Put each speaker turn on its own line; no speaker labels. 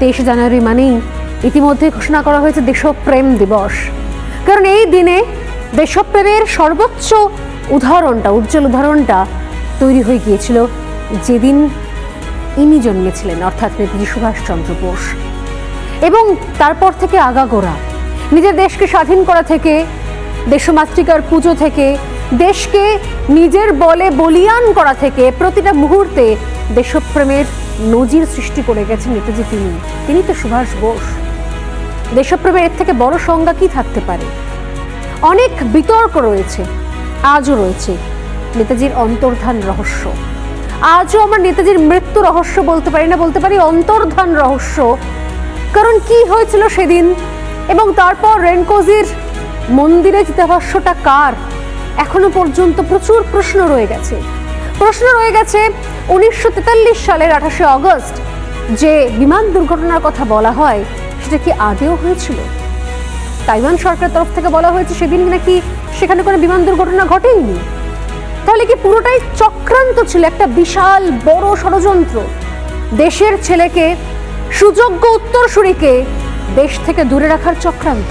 23 জানুয়ারি মানেই ইতিমধ্যে ঘোষণা করা হয়েছে দেশপ্রেম দিবস। কারণ এই দিনে দেশপ্রেমের সর্বোচ্চ উদাহরণটা, উজ্জ্বল উদাহরণটা তৈরি হয়ে গিয়েছিল যেদিন ইনি জন্মেছিলেন, অর্থাৎ নেতাজি সুভাষচন্দ্র বোস। এবং তারপর থেকে আগাগোড়া নিজের দেশকে স্বাধীন করা থেকে, দেশমাতৃকার পুজো থেকে, দেশকে নিজের বলে বলিয়ান করা থেকে প্রতিটা মুহূর্তে দেশপ্রেমের নজির সৃষ্টি করে গেছেন নেতাজি। তিনি তো সুভাষ বোস। দেশপ্রেমের এর থেকে বড় সংজ্ঞা কি থাকতে পারে? অনেক বিতর্ক রয়েছে, আজও রয়েছে নেতাজির অন্তর্ধান রহস্য। আজও আমরা নেতাজির মৃত্যু রহস্য বলতে পারি না, বলতে পারি অন্তর্ধান রহস্য। কারণ কি হয়েছিল সেদিন, এবং তারপর রেনকোজির মন্দিরে চিতাভাষ্যটা কার, এখনো পর্যন্ত প্রচুর প্রশ্ন রয়ে গেছে। 1943 সালের 28শে অগস্ট যে বিমান দুর্ঘটনার কথা বলা হয়, সেটা কি আদেও হয়েছিল? তাইওয়ান সরকারের তরফ থেকে বলা হয়েছে সেদিন নাকি সেখানে কোনো বিমান দুর্ঘটনা ঘটেইনি। তাহলে কি পুরোটাই চক্রান্ত ছিল, একটা বিশাল বড় ষড়যন্ত্র? দেশের ছেলেকে, সুযোগ্য উত্তরসূরিকে দেশ থেকে দূরে রাখার চক্রান্ত।